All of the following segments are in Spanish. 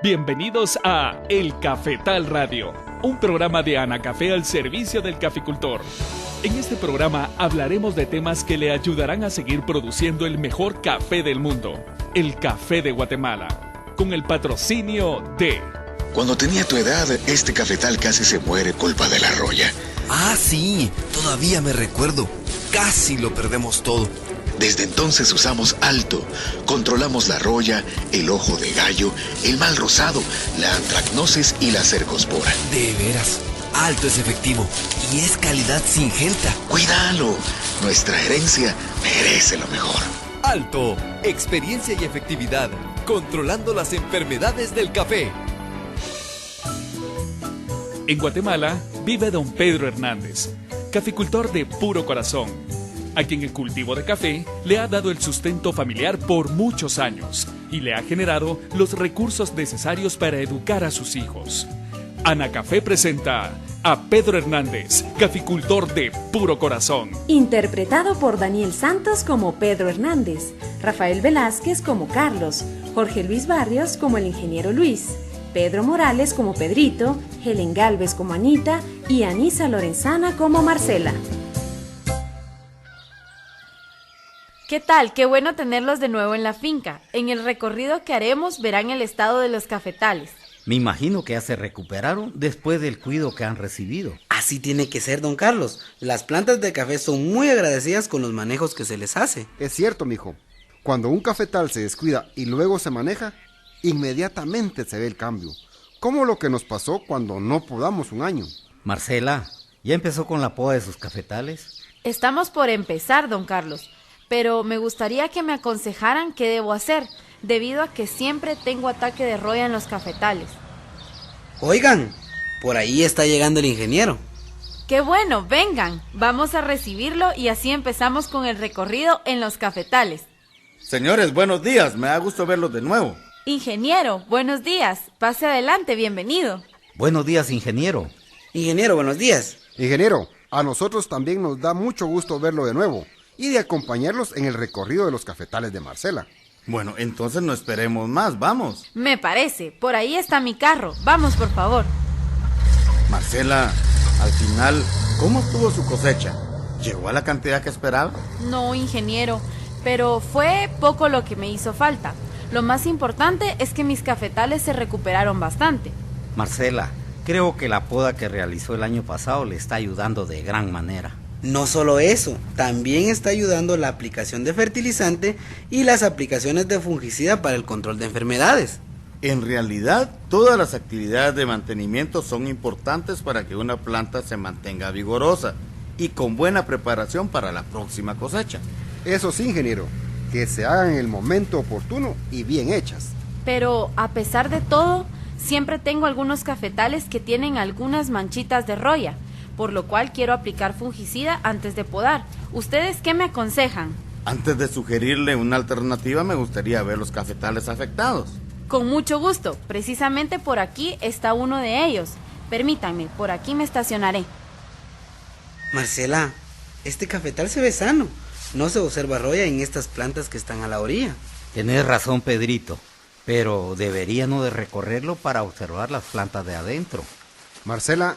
Bienvenidos a El Cafetal Radio, un programa de Anacafé al servicio del caficultor. En este programa hablaremos de temas que le ayudarán a seguir produciendo el mejor café del mundo, el café de Guatemala, con el patrocinio de... Cuando tenía tu edad, este cafetal casi se muere culpa de la roya. Ah, sí, todavía me recuerdo. Casi lo perdemos todo. Desde entonces usamos Alto. Controlamos la roya, el ojo de gallo, el mal rosado, la antracnosis y la cercospora. De veras, Alto es efectivo y es calidad Syngenta. ¡Cuídalo! Nuestra herencia merece lo mejor. Alto, experiencia y efectividad, controlando las enfermedades del café. En Guatemala vive don Pedro Hernández, caficultor de puro corazón, a quien el cultivo de café le ha dado el sustento familiar por muchos años y le ha generado los recursos necesarios para educar a sus hijos. Anacafé presenta a Pedro Hernández, caficultor de puro corazón. Interpretado por Daniel Santos como Pedro Hernández, Rafael Velázquez como Carlos, Jorge Luis Barrios como el ingeniero Luis, Pedro Morales como Pedrito, Helen Galvez como Anita y Anisa Lorenzana como Marcela. ¿Qué tal? Qué bueno tenerlos de nuevo en la finca. En el recorrido que haremos verán el estado de los cafetales. Me imagino que ya se recuperaron después del cuidado que han recibido. Así tiene que ser, don Carlos. Las plantas de café son muy agradecidas con los manejos que se les hace. Es cierto, mijo. Cuando un cafetal se descuida y luego se maneja, inmediatamente se ve el cambio. Como lo que nos pasó cuando no podamos un año. Marcela, ¿ya empezó con la poda de sus cafetales? Estamos por empezar, don Carlos. Pero me gustaría que me aconsejaran qué debo hacer, debido a que siempre tengo ataque de roya en los cafetales. Oigan, por ahí está llegando el ingeniero. ¡Qué bueno! Vengan, vamos a recibirlo y así empezamos con el recorrido en los cafetales. Señores, buenos días, me da gusto verlos de nuevo. Ingeniero, buenos días. Pase adelante, bienvenido. Buenos días, ingeniero. Ingeniero, buenos días. Ingeniero, a nosotros también nos da mucho gusto verlo de nuevo y de acompañarlos en el recorrido de los cafetales de Marcela. Bueno, entonces no esperemos más, vamos. Me parece, por ahí está mi carro. Vamos, por favor. Marcela, al final, ¿cómo estuvo su cosecha? ¿Llegó a la cantidad que esperaba? No, ingeniero, pero fue poco lo que me hizo falta. Lo más importante es que mis cafetales se recuperaron bastante. Marcela, creo que la poda que realizó el año pasado le está ayudando de gran manera. No solo eso, también está ayudando la aplicación de fertilizante y las aplicaciones de fungicida para el control de enfermedades. En realidad, todas las actividades de mantenimiento son importantes para que una planta se mantenga vigorosa y con buena preparación para la próxima cosecha. Eso sí, ingeniero, que se hagan en el momento oportuno y bien hechas. Pero, a pesar de todo, siempre tengo algunos cafetales que tienen algunas manchitas de roya, por lo cual quiero aplicar fungicida antes de podar. ¿Ustedes qué me aconsejan? Antes de sugerirle una alternativa, me gustaría ver los cafetales afectados. Con mucho gusto. Precisamente por aquí está uno de ellos. Permítanme, por aquí me estacionaré. Marcela, este cafetal se ve sano. No se observa roya en estas plantas que están a la orilla. Tenés razón, Pedrito, pero debería no de recorrerlo para observar las plantas de adentro. Marcela,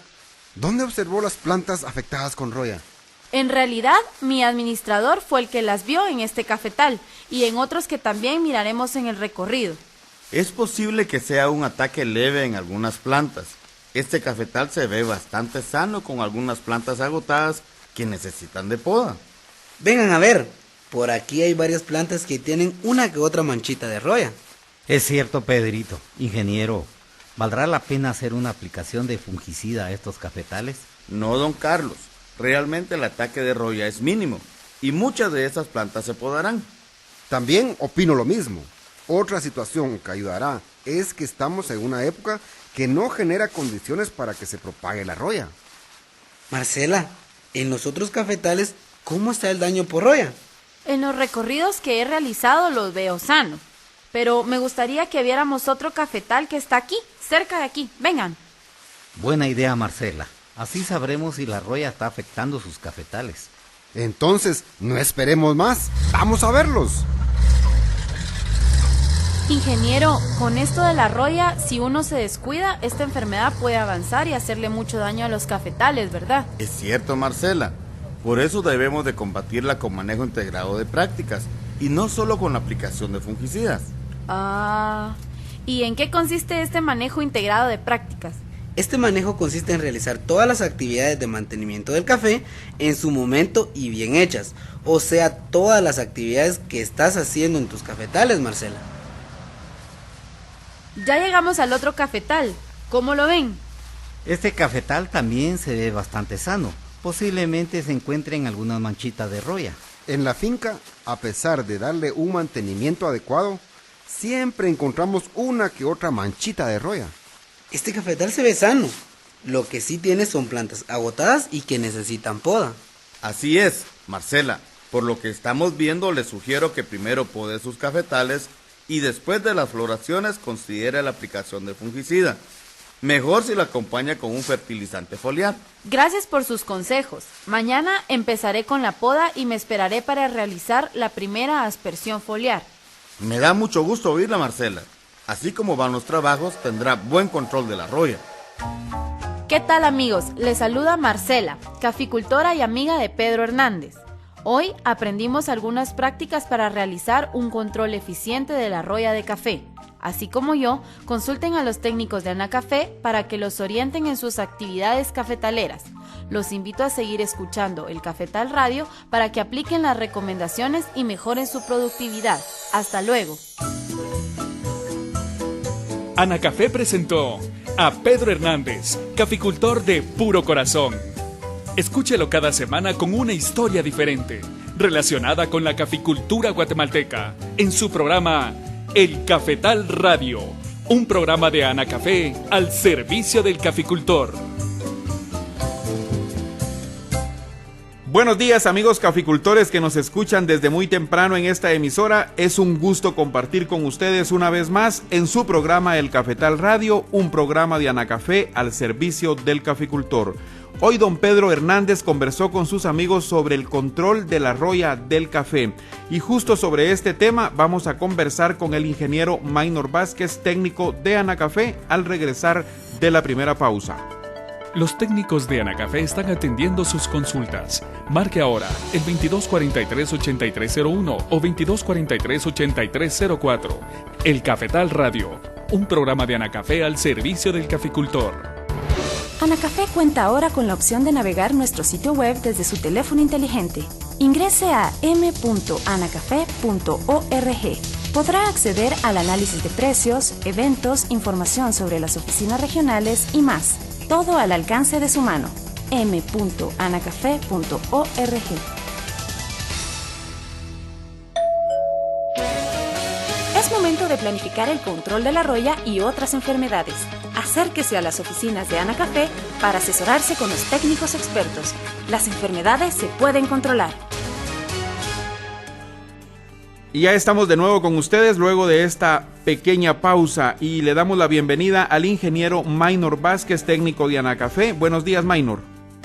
¿dónde observó las plantas afectadas con roya? En realidad, mi administrador fue el que las vio en este cafetal y en otros que también miraremos en el recorrido. Es posible que sea un ataque leve en algunas plantas. Este cafetal se ve bastante sano con algunas plantas agotadas que necesitan de poda. Vengan a ver, por aquí hay varias plantas que tienen una que otra manchita de roya. Es cierto, Pedrito. Ingeniero, ¿valdrá la pena hacer una aplicación de fungicida a estos cafetales? No, don Carlos. Realmente el ataque de roya es mínimo y muchas de esas plantas se podarán. También opino lo mismo. Otra situación que ayudará es que estamos en una época que no genera condiciones para que se propague la roya. Marcela, en los otros cafetales, ¿cómo está el daño por roya? En los recorridos que he realizado los veo sanos, pero me gustaría que viéramos otro cafetal que está aquí, cerca de aquí. Vengan. Buena idea, Marcela. Así sabremos si la roya está afectando sus cafetales. Entonces, no esperemos más. ¡Vamos a verlos! Ingeniero, con esto de la roya, si uno se descuida, esta enfermedad puede avanzar y hacerle mucho daño a los cafetales, ¿verdad? Es cierto, Marcela. Por eso debemos de combatirla con manejo integrado de prácticas y no solo con la aplicación de fungicidas. ¿Y en qué consiste este manejo integrado de prácticas? Este manejo consiste en realizar todas las actividades de mantenimiento del café en su momento y bien hechas, o sea, todas las actividades que estás haciendo en tus cafetales, Marcela. Ya llegamos al otro cafetal. ¿Cómo lo ven? Este cafetal también se ve bastante sano. Posiblemente se encuentren algunas manchitas de roya. En la finca, a pesar de darle un mantenimiento adecuado, siempre encontramos una que otra manchita de roya. Este cafetal se ve sano. Lo que sí tiene son plantas agotadas y que necesitan poda. Así es, Marcela. Por lo que estamos viendo, les sugiero que primero pode sus cafetales y después de las floraciones considere la aplicación de fungicida. Mejor si la acompaña con un fertilizante foliar. Gracias por sus consejos. Mañana empezaré con la poda y me esperaré para realizar la primera aspersión foliar. Me da mucho gusto oírla, Marcela. Así como van los trabajos, tendrá buen control de la roya. ¿Qué tal, amigos? Les saluda Marcela, caficultora y amiga de Pedro Hernández. Hoy aprendimos algunas prácticas para realizar un control eficiente de la roya de café. Así como yo, consulten a los técnicos de Anacafé para que los orienten en sus actividades cafetaleras. Los invito a seguir escuchando el Cafetal Radio para que apliquen las recomendaciones y mejoren su productividad. ¡Hasta luego! Anacafé presentó a Pedro Hernández, caficultor de puro corazón. Escúchelo cada semana con una historia diferente, relacionada con la caficultura guatemalteca, en su programa El Cafetal Radio, un programa de Anacafé al servicio del caficultor. Buenos días, amigos caficultores que nos escuchan desde muy temprano en esta emisora. Es un gusto compartir con ustedes una vez más en su programa El Cafetal Radio, un programa de Anacafé al servicio del caficultor. Hoy don Pedro Hernández conversó con sus amigos sobre el control de la roya del café. Y justo sobre este tema vamos a conversar con el ingeniero Maynor Vázquez, técnico de Anacafé, al regresar de la primera pausa. Los técnicos de Anacafé están atendiendo sus consultas. Marque ahora el 2243-8301 o 2243-8304. El Cafetal Radio, un programa de Anacafé al servicio del caficultor. Anacafé cuenta ahora con la opción de navegar nuestro sitio web desde su teléfono inteligente. Ingrese a m.anacafé.org. Podrá acceder al análisis de precios, eventos, información sobre las oficinas regionales y más. Todo al alcance de su mano. m.anacafé.org. Es momento de planificar el control de la roya y otras enfermedades. Acérquese a las oficinas de Anacafé para asesorarse con los técnicos expertos. Las enfermedades se pueden controlar. Y ya estamos de nuevo con ustedes luego de esta pequeña pausa y le damos la bienvenida al ingeniero Maynor Vázquez, técnico de Anacafé. Buenos días, Maynor.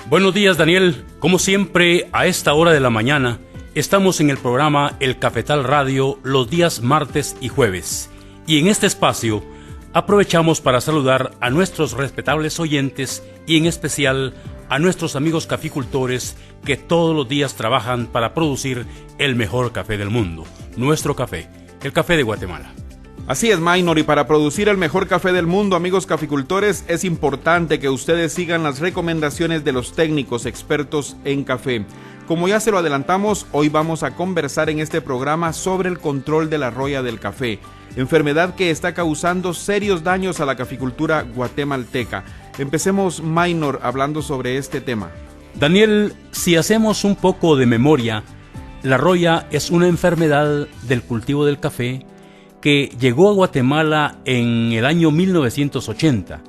Buenos días, Daniel. Como siempre, a esta hora de la mañana, estamos en el programa El Cafetal Radio los días martes y jueves. Y en este espacio, aprovechamos para saludar a nuestros respetables oyentes y en especial a nuestros amigos caficultores que todos los días trabajan para producir el mejor café del mundo. Nuestro café, el café de Guatemala. Así es, Maynor, y para producir el mejor café del mundo, amigos caficultores, es importante que ustedes sigan las recomendaciones de los técnicos expertos en café. Como ya se lo adelantamos, hoy vamos a conversar en este programa sobre el control de la roya del café, enfermedad que está causando serios daños a la caficultura guatemalteca. Empecemos, Maynor, hablando sobre este tema. Daniel, si hacemos un poco de memoria, la roya es una enfermedad del cultivo del café que llegó a Guatemala en el año 1980,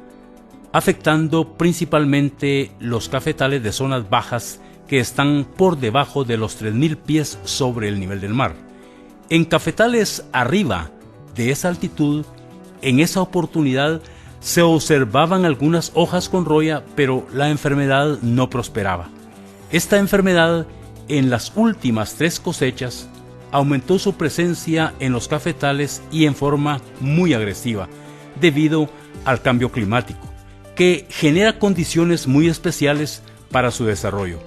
afectando principalmente los cafetales de zonas bajas que están por debajo de los 3.000 pies sobre el nivel del mar. En cafetales arriba de esa altitud, en esa oportunidad se observaban algunas hojas con roya, pero la enfermedad no prosperaba. Esta enfermedad, en las últimas 3 cosechas, aumentó su presencia en los cafetales y en forma muy agresiva, debido al cambio climático, que genera condiciones muy especiales para su desarrollo.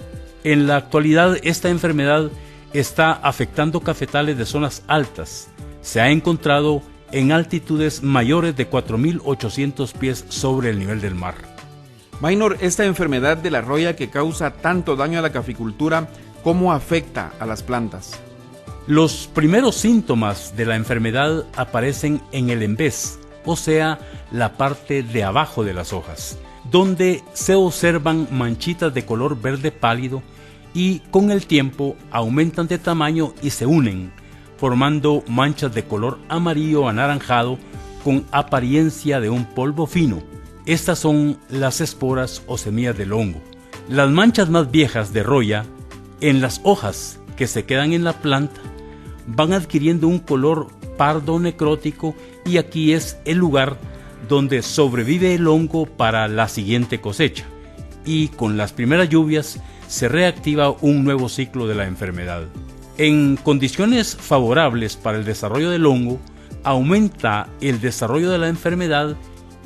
En la actualidad, esta enfermedad está afectando cafetales de zonas altas. Se ha encontrado en altitudes mayores de 4.800 pies sobre el nivel del mar. Maynor, esta enfermedad de la roya que causa tanto daño a la caficultura, ¿cómo afecta a las plantas? Los primeros síntomas de la enfermedad aparecen en el envés, o sea, la parte de abajo de las hojas, donde se observan manchitas de color verde pálido y con el tiempo aumentan de tamaño y se unen, formando manchas de color amarillo anaranjado con apariencia de un polvo fino. Estas son las esporas o semillas del hongo. Las manchas más viejas de roya en las hojas que se quedan en la planta van adquiriendo un color pardo necrótico y aquí es el lugar donde sobrevive el hongo para la siguiente cosecha, y con las primeras lluvias se reactiva un nuevo ciclo de la enfermedad. En condiciones favorables para el desarrollo del hongo, aumenta el desarrollo de la enfermedad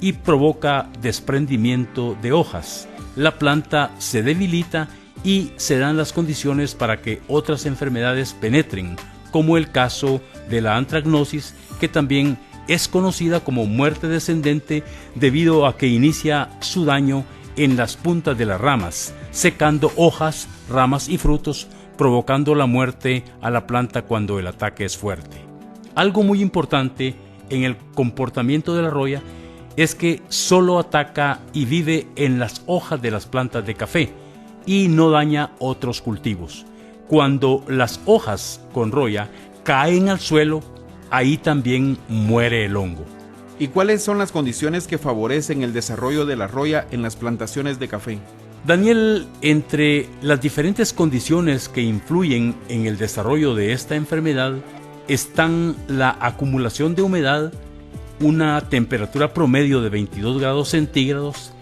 y provoca desprendimiento de hojas. La planta se debilita y se dan las condiciones para que otras enfermedades penetren, como el caso de la antracnosis, que también es conocida como muerte descendente debido a que inicia su daño en las puntas de las ramas, secando hojas, ramas y frutos, provocando la muerte a la planta cuando el ataque es fuerte. Algo muy importante en el comportamiento de la roya es que solo ataca y vive en las hojas de las plantas de café y no daña otros cultivos. Cuando las hojas con roya caen al suelo, ahí también muere el hongo. ¿Y cuáles son las condiciones que favorecen el desarrollo de la roya en las plantaciones de café? Daniel, entre las diferentes condiciones que influyen en el desarrollo de esta enfermedad están la acumulación de humedad, una temperatura promedio de 22 grados centígrados,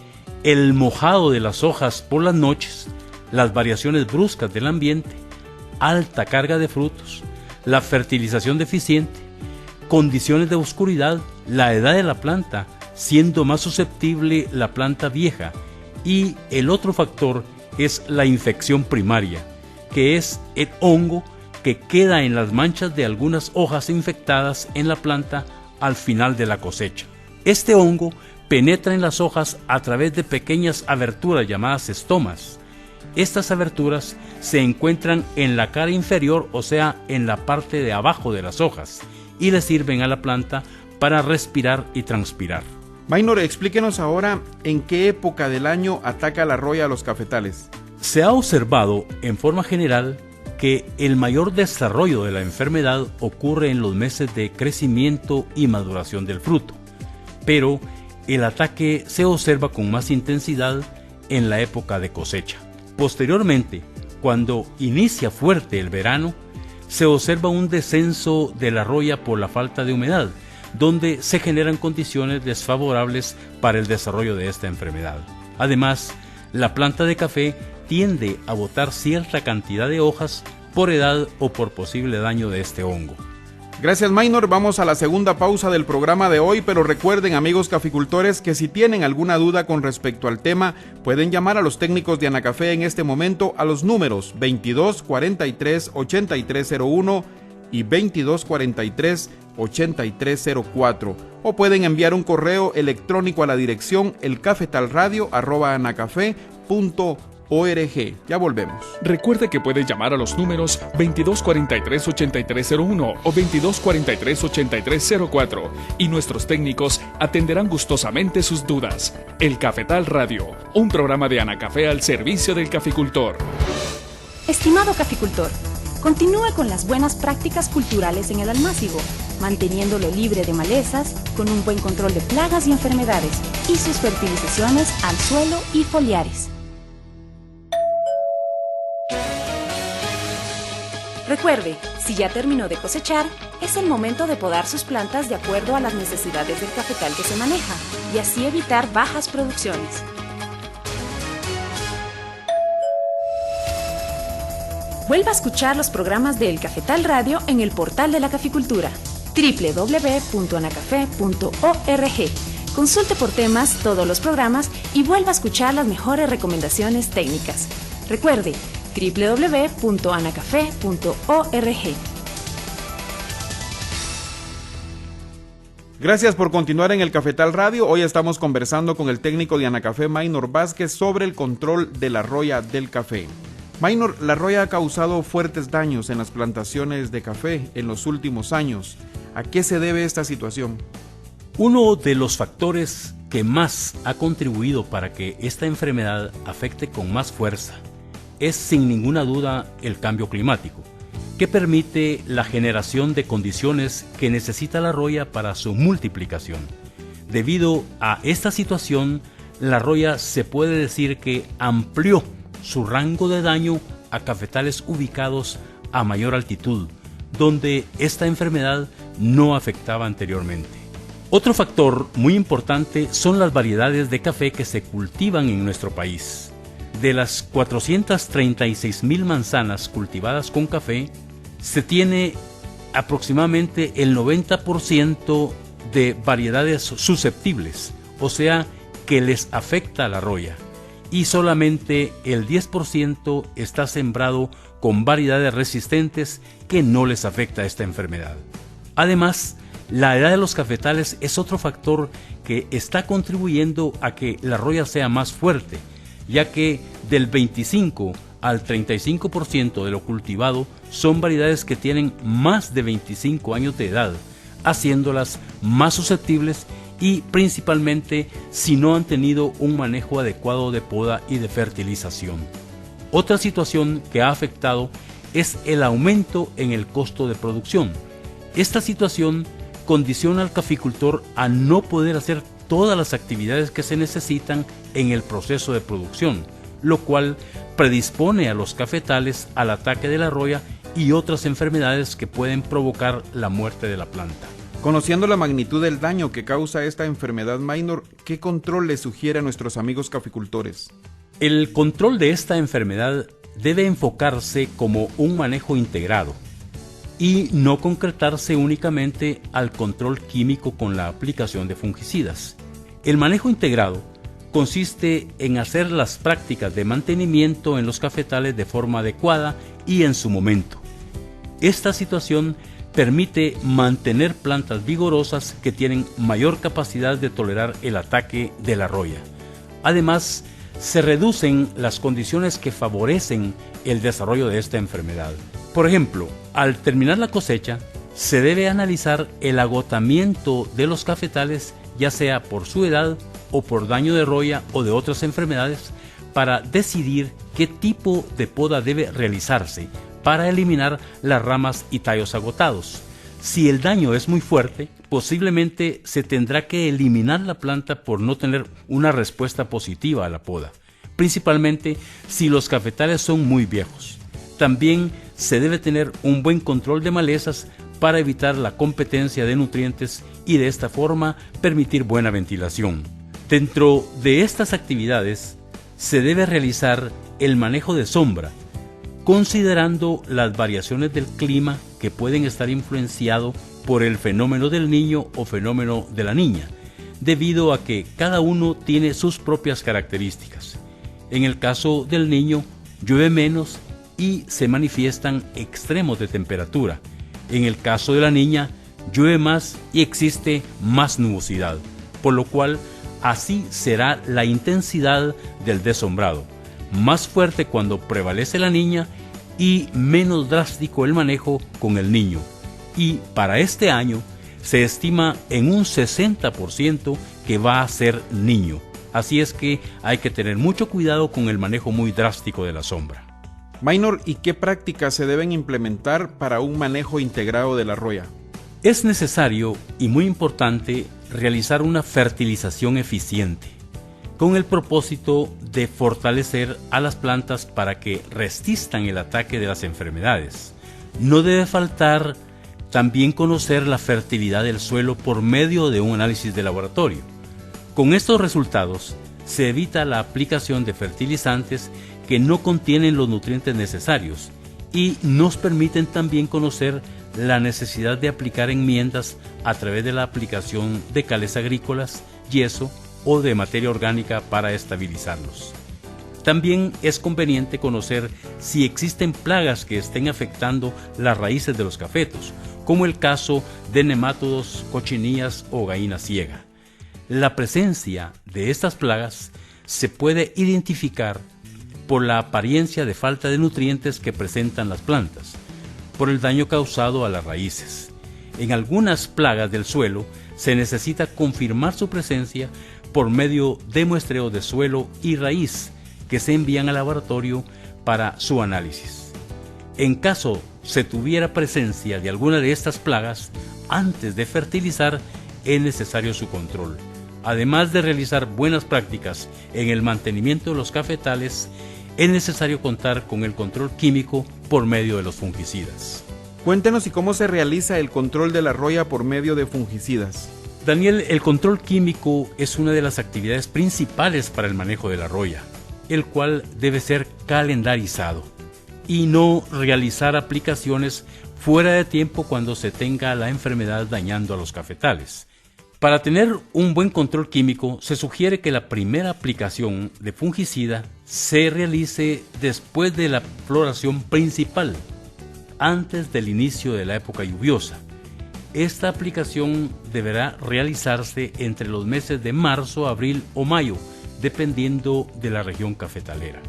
el mojado de las hojas por las noches, las variaciones bruscas del ambiente, alta carga de frutos, la fertilización deficiente, condiciones de oscuridad, la edad de la planta, siendo más susceptible la planta vieja, y el otro factor es la infección primaria, que es el hongo que queda en las manchas de algunas hojas infectadas en la planta al final de la cosecha. Este hongo penetra en las hojas a través de pequeñas aberturas llamadas estomas. Estas aberturas se encuentran en la cara inferior, o sea, en la parte de abajo de las hojas, y le sirven a la planta para respirar y transpirar. Maynor, explíquenos ahora en qué época del año ataca la roya a los cafetales. Se ha observado en forma general que el mayor desarrollo de la enfermedad ocurre en los meses de crecimiento y maduración del fruto, pero el ataque se observa con más intensidad en la época de cosecha. Posteriormente, cuando inicia fuerte el verano, se observa un descenso de la roya por la falta de humedad, donde se generan condiciones desfavorables para el desarrollo de esta enfermedad. Además, la planta de café tiende a botar cierta cantidad de hojas por edad o por posible daño de este hongo. Gracias, Maynor. Vamos a la segunda pausa del programa de hoy, pero recuerden, amigos caficultores, que si tienen alguna duda con respecto al tema, pueden llamar a los técnicos de Anacafé en este momento a los números 2243-8301 y 2243-8304, o pueden enviar un correo electrónico a la dirección elcafetalradio@anacafé.org. Ya volvemos. Recuerde que puede llamar a los números 2243-8301 o 2243-8304 y nuestros técnicos atenderán gustosamente sus dudas. El Cafetal Radio, un programa de Anacafé al servicio del caficultor. Estimado caficultor, continúe con las buenas prácticas culturales en el almácigo, manteniéndolo libre de malezas, con un buen control de plagas y enfermedades, y sus fertilizaciones al suelo y foliares. Recuerde, si ya terminó de cosechar, es el momento de podar sus plantas de acuerdo a las necesidades del cafetal que se maneja, y así evitar bajas producciones. Vuelva a escuchar los programas de El Cafetal Radio en el portal de la caficultura, www.anacafe.org. Consulte por temas todos los programas y vuelva a escuchar las mejores recomendaciones técnicas. Recuerde, www.anacafe.org. Gracias por continuar en el Cafetal Radio. Hoy estamos conversando con el técnico de Anacafé, Maynor Vázquez, sobre el control de la roya del café. Maynor, la roya ha causado fuertes daños en las plantaciones de café en los últimos años. ¿A qué se debe esta situación? Uno de los factores que más ha contribuido para que esta enfermedad afecte con más fuerza es sin ninguna duda el cambio climático, que permite la generación de condiciones que necesita la roya para su multiplicación. Debido a esta situación, la roya se puede decir que amplió su rango de daño a cafetales ubicados a mayor altitud, donde esta enfermedad no afectaba anteriormente. Otro factor muy importante son las variedades de café que se cultivan en nuestro país. De las 436,000 manzanas cultivadas con café, se tiene aproximadamente el 90% de variedades susceptibles, o sea, que les afecta la roya, y solamente el 10% está sembrado con variedades resistentes que no les afecta esta enfermedad. Además, la edad de los cafetales es otro factor que está contribuyendo a que la roya sea más fuerte, ya que del 25 al 35% de lo cultivado son variedades que tienen más de 25 años de edad, haciéndolas más susceptibles y principalmente si no han tenido un manejo adecuado de poda y de fertilización. Otra situación que ha afectado es el aumento en el costo de producción. Esta situación condiciona al caficultor a no poder hacer todas las actividades que se necesitan en el proceso de producción, lo cual predispone a los cafetales al ataque de la roya y otras enfermedades que pueden provocar la muerte de la planta. Conociendo la magnitud del daño que causa esta enfermedad, Maynor, ¿qué control le sugiere a nuestros amigos caficultores? El control de esta enfermedad debe enfocarse como un manejo integrado y no concretarse únicamente al control químico con la aplicación de fungicidas. El manejo integrado consiste en hacer las prácticas de mantenimiento en los cafetales de forma adecuada y en su momento. Esta situación permite mantener plantas vigorosas que tienen mayor capacidad de tolerar el ataque de la roya. Además, se reducen las condiciones que favorecen el desarrollo de esta enfermedad. Por ejemplo, al terminar la cosecha, se debe analizar el agotamiento de los cafetales, ya sea por su edad o por daño de roya o de otras enfermedades, para decidir qué tipo de poda debe realizarse para eliminar las ramas y tallos agotados. Si el daño es muy fuerte, posiblemente se tendrá que eliminar la planta por no tener una respuesta positiva a la poda, principalmente si los cafetales son muy viejos. También se debe tener un buen control de malezas para evitar la competencia de nutrientes y de esta forma permitir buena ventilación. Dentro de estas actividades se debe realizar el manejo de sombra, considerando las variaciones del clima que pueden estar influenciados por el fenómeno del niño o fenómeno de la niña, debido a que cada uno tiene sus propias características. En el caso del niño, llueve menos y se manifiestan extremos de temperatura. En el caso de la niña, llueve más y existe más nubosidad, por lo cual así será la intensidad del desombrado, más fuerte cuando prevalece la niña y menos drástico el manejo con el niño. Y para este año se estima en un 60% que va a ser niño. Así es que hay que tener mucho cuidado con el manejo muy drástico de la sombra. Maynor, ¿y qué prácticas se deben implementar para un manejo integrado de la roya? Es necesario y muy importante realizar una fertilización eficiente, con el propósito de fortalecer a las plantas para que resistan el ataque de las enfermedades. No debe faltar también conocer la fertilidad del suelo por medio de un análisis de laboratorio. Con estos resultados se evita la aplicación de fertilizantes que no contienen los nutrientes necesarios y nos permiten también conocer la necesidad de aplicar enmiendas a través de la aplicación de cales agrícolas, yeso o de materia orgánica para estabilizarlos. También es conveniente conocer si existen plagas que estén afectando las raíces de los cafetos, como el caso de nemátodos, cochinillas o gallina ciega. La presencia de estas plagas se puede identificar por la apariencia de falta de nutrientes que presentan las plantas, por el daño causado a las raíces. En algunas plagas del suelo se necesita confirmar su presencia por medio de muestreo de suelo y raíz que se envían al laboratorio para su análisis. En caso se tuviera presencia de alguna de estas plagas, antes de fertilizar es necesario su control. Además de realizar buenas prácticas en el mantenimiento de los cafetales, es necesario contar con el control químico por medio de los fungicidas. Cuéntenos y cómo se realiza el control de la roya por medio de fungicidas. Daniel, el control químico es una de las actividades principales para el manejo de la roya, el cual debe ser calendarizado y no realizar aplicaciones fuera de tiempo cuando se tenga la enfermedad dañando a los cafetales. Para tener un buen control químico, se sugiere que la primera aplicación de fungicida se realice después de la floración principal, antes del inicio de la época lluviosa. Esta aplicación deberá realizarse entre los meses de marzo, abril o mayo, dependiendo de la región cafetalera.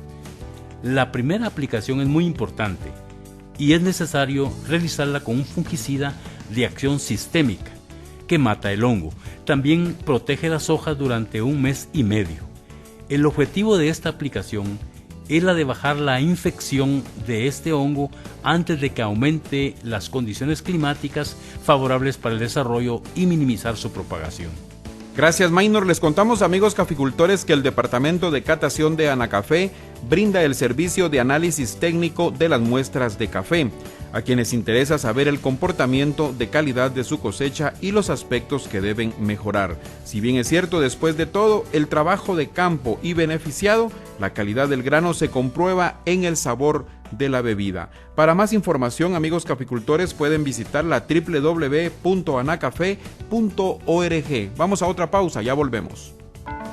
La primera aplicación es muy importante y es necesario realizarla con un fungicida de acción sistémica que mata el hongo. También protege las hojas durante 1 mes y medio. El objetivo de esta aplicación es la de bajar la infección de este hongo antes de que aumente las condiciones climáticas favorables para el desarrollo y minimizar su propagación. Gracias, Maynor. Les contamos, amigos caficultores, que el Departamento de Catación de Anacafé brinda el servicio de análisis técnico de las muestras de café a quienes interesa saber el comportamiento de calidad de su cosecha y los aspectos que deben mejorar. Si bien es cierto, después de todo, el trabajo de campo y beneficiado, la calidad del grano se comprueba en el sabor de la bebida. Para más información, amigos caficultores, pueden visitar la www.anacafe.org. Vamos a otra pausa, ya volvemos.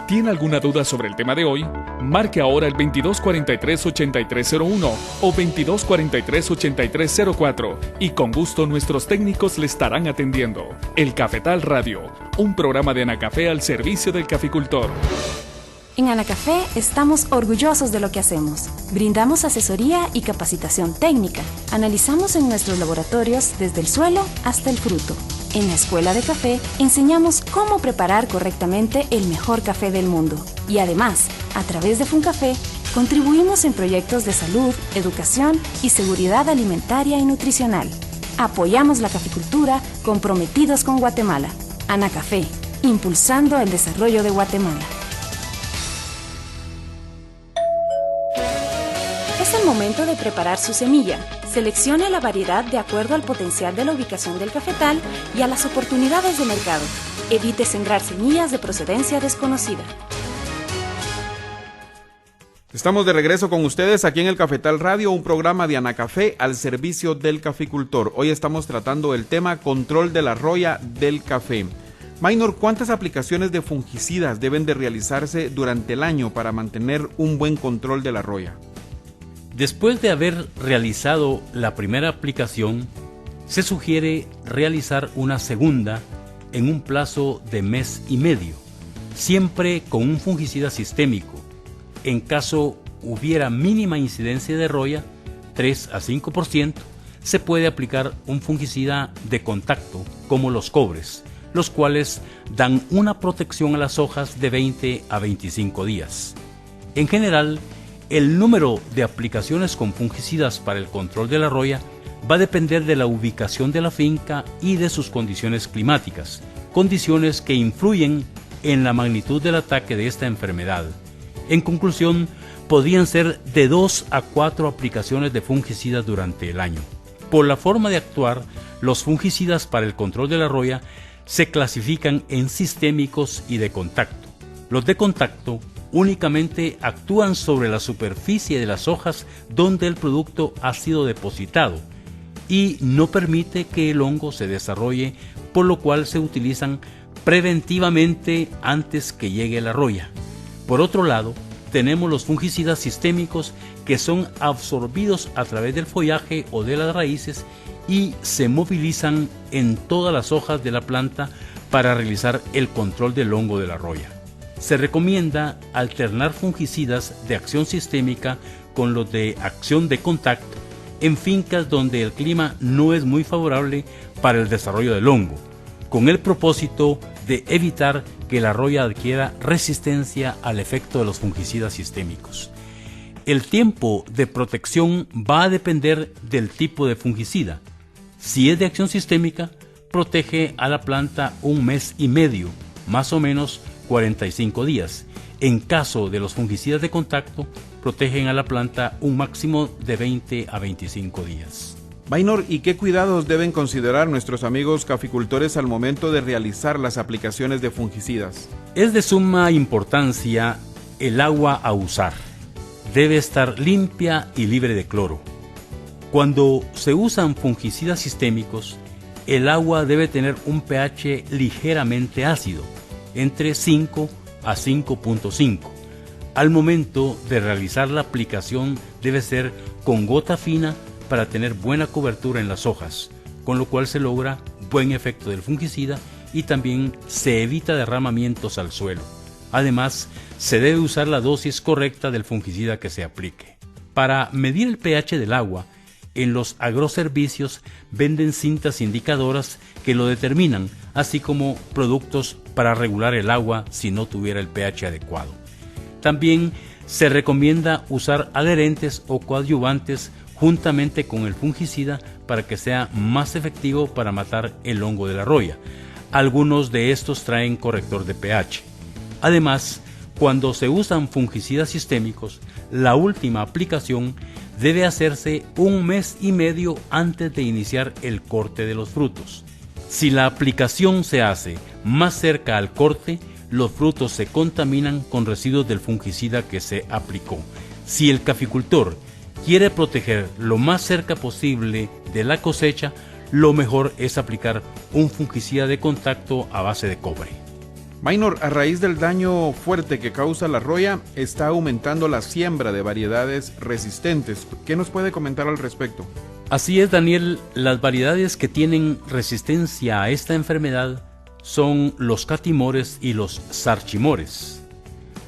¿Tiene alguna duda sobre el tema de hoy? Marque ahora el 2243-8301 o 2243-8304 y con gusto nuestros técnicos le estarán atendiendo. El Cafetal Radio, un programa de Anacafé al servicio del caficultor. En Anacafé estamos orgullosos de lo que hacemos. Brindamos asesoría y capacitación técnica. Analizamos en nuestros laboratorios desde el suelo hasta el fruto. En la Escuela de Café enseñamos cómo preparar correctamente el mejor café del mundo. Y además, a través de FUNCAFE, contribuimos en proyectos de salud, educación y seguridad alimentaria y nutricional. Apoyamos la caficultura comprometidos con Guatemala. Anacafé, impulsando el desarrollo de Guatemala. Es el momento de preparar su semilla. Seleccione la variedad de acuerdo al potencial de la ubicación del cafetal y a las oportunidades de mercado. Evite sembrar semillas de procedencia desconocida. Estamos de regreso con ustedes aquí en el Cafetal Radio, un programa de Anacafé al servicio del caficultor. Hoy estamos tratando el tema control de la roya del café. Maynor, ¿cuántas aplicaciones de fungicidas deben de realizarse durante el año para mantener un buen control de la roya? Después de haber realizado la primera aplicación, se sugiere realizar una segunda en un plazo de mes y medio, siempre con un fungicida sistémico. En caso hubiera mínima incidencia de roya, 3 a 5%, se puede aplicar un fungicida de contacto, como los cobres, los cuales dan una protección a las hojas de 20 a 25 días. En general, el número de aplicaciones con fungicidas para el control de la roya va a depender de la ubicación de la finca y de sus condiciones climáticas, condiciones que influyen en la magnitud del ataque de esta enfermedad. En conclusión, podrían ser de 2 a 4 aplicaciones de fungicidas durante el año. Por la forma de actuar, los fungicidas para el control de la roya se clasifican en sistémicos y de contacto. Los de contacto únicamente actúan sobre la superficie de las hojas donde el producto ha sido depositado y no permite que el hongo se desarrolle, por lo cual se utilizan preventivamente antes que llegue la roya. Por otro lado, tenemos los fungicidas sistémicos que son absorbidos a través del follaje o de las raíces y se movilizan en todas las hojas de la planta para realizar el control del hongo de la roya. Se recomienda alternar fungicidas de acción sistémica con los de acción de contacto en fincas donde el clima no es muy favorable para el desarrollo del hongo, con el propósito de evitar que la roya adquiera resistencia al efecto de los fungicidas sistémicos. El tiempo de protección va a depender del tipo de fungicida. Si es de acción sistémica, protege a la planta 1 mes y medio, más o menos 45 días. En caso de los fungicidas de contacto, protegen a la planta un máximo de 20 a 25 días. Maynor, ¿y qué cuidados deben considerar nuestros amigos caficultores al momento de realizar las aplicaciones de fungicidas? Es de suma importancia el agua a usar. Debe estar limpia y libre de cloro. Cuando se usan fungicidas sistémicos, el agua debe tener un pH ligeramente ácido, entre 5 a 5.5. Al momento de realizar la aplicación debe ser con gota fina para tener buena cobertura en las hojas, con lo cual se logra buen efecto del fungicida y también se evita derramamientos al suelo. Además, se debe usar la dosis correcta del fungicida que se aplique. Para medir el pH del agua, en los agroservicios venden cintas indicadoras que lo determinan, así como productos para regular el agua si no tuviera el pH adecuado. También se recomienda usar adherentes o coadyuvantes juntamente con el fungicida para que sea más efectivo para matar el hongo de la roya. Algunos de estos traen corrector de pH. Además, cuando se usan fungicidas sistémicos, la última aplicación debe hacerse 1 mes y medio antes de iniciar el corte de los frutos. Si la aplicación se hace más cerca al corte, los frutos se contaminan con residuos del fungicida que se aplicó. Si el caficultor quiere proteger lo más cerca posible de la cosecha, lo mejor es aplicar un fungicida de contacto a base de cobre. Maynor, a raíz del daño fuerte que causa la roya, está aumentando la siembra de variedades resistentes. ¿Qué nos puede comentar al respecto? Así es, Daniel, las variedades que tienen resistencia a esta enfermedad son los catimores y los sarchimores.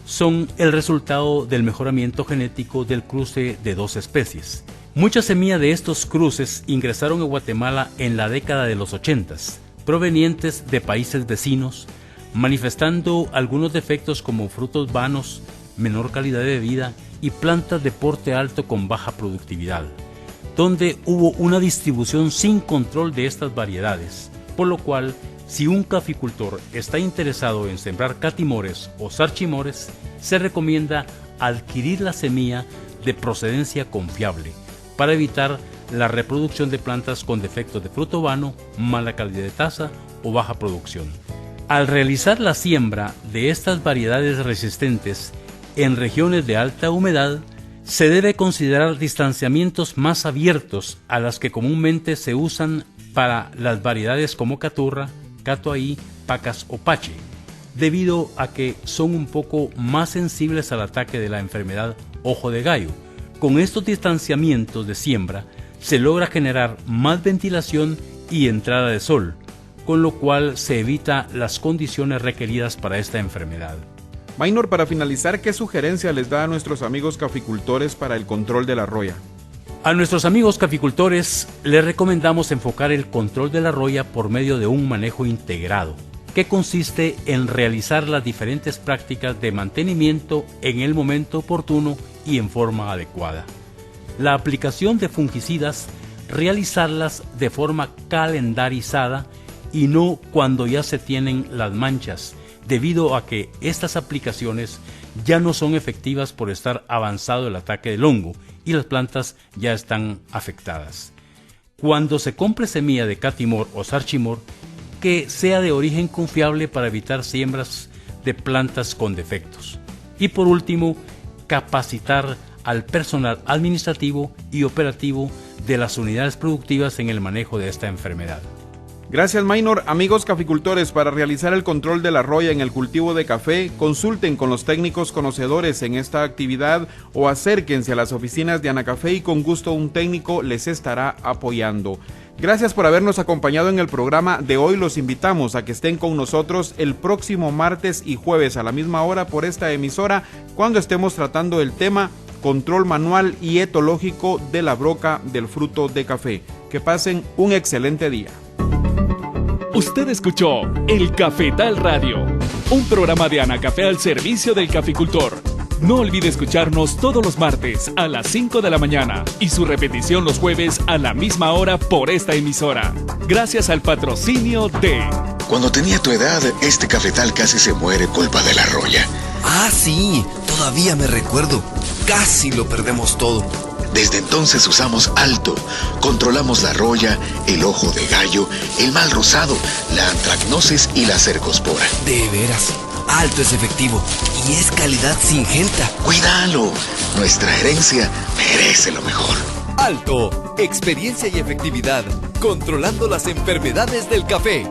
Son el resultado del mejoramiento genético del cruce de 2 especies. Muchas semillas de estos cruces ingresaron a Guatemala en la década de los 80s, provenientes de países vecinos, manifestando algunos defectos como frutos vanos, menor calidad de vida y plantas de porte alto con baja productividad, donde hubo una distribución sin control de estas variedades, por lo cual si un caficultor está interesado en sembrar catimores o sarchimores, se recomienda adquirir la semilla de procedencia confiable para evitar la reproducción de plantas con defectos de fruto vano, mala calidad de taza o baja producción. Al realizar la siembra de estas variedades resistentes en regiones de alta humedad, se debe considerar distanciamientos más abiertos a las que comúnmente se usan para las variedades como caturra, catuahí, pacas o pache, debido a que son un poco más sensibles al ataque de la enfermedad ojo de gallo. Con estos distanciamientos de siembra se logra generar más ventilación y entrada de sol, con lo cual se evita las condiciones requeridas para esta enfermedad. Maynor, para finalizar, ¿qué sugerencia les da a nuestros amigos caficultores para el control de la roya? A nuestros amigos caficultores les recomendamos enfocar el control de la roya por medio de un manejo integrado, que consiste en realizar las diferentes prácticas de mantenimiento en el momento oportuno y en forma adecuada. La aplicación de fungicidas, realizarlas de forma calendarizada y no cuando ya se tienen las manchas, debido a que estas aplicaciones ya no son efectivas por estar avanzado el ataque del hongo y las plantas ya están afectadas. Cuando se compre semilla de catimor o sarchimor, que sea de origen confiable para evitar siembras de plantas con defectos. Y por último, capacitar al personal administrativo y operativo de las unidades productivas en el manejo de esta enfermedad. Gracias, Maynor. Amigos caficultores, para realizar el control de la roya en el cultivo de café, consulten con los técnicos conocedores en esta actividad o acérquense a las oficinas de Anacafé y con gusto un técnico les estará apoyando. Gracias por habernos acompañado en el programa de hoy. Los invitamos a que estén con nosotros el próximo martes y jueves a la misma hora por esta emisora, cuando estemos tratando el tema control manual y etológico de la broca del fruto de café. Que pasen un excelente día. Usted escuchó El Cafetal Radio, un programa de Anacafé al servicio del caficultor. No olvide escucharnos todos los martes a las 5 de la mañana y su repetición los jueves a la misma hora por esta emisora. Gracias al patrocinio de... Cuando tenía tu edad, este cafetal casi se muere culpa de la roya. Ah, sí, todavía me recuerdo. Casi lo perdemos todo. Desde entonces usamos Alto. Controlamos la roya, el ojo de gallo, el mal rosado, la antracnosis y la cercospora. De veras, Alto es efectivo y es calidad Syngenta. ¡Cuídalo! Nuestra herencia merece lo mejor. Alto, experiencia y efectividad, controlando las enfermedades del café.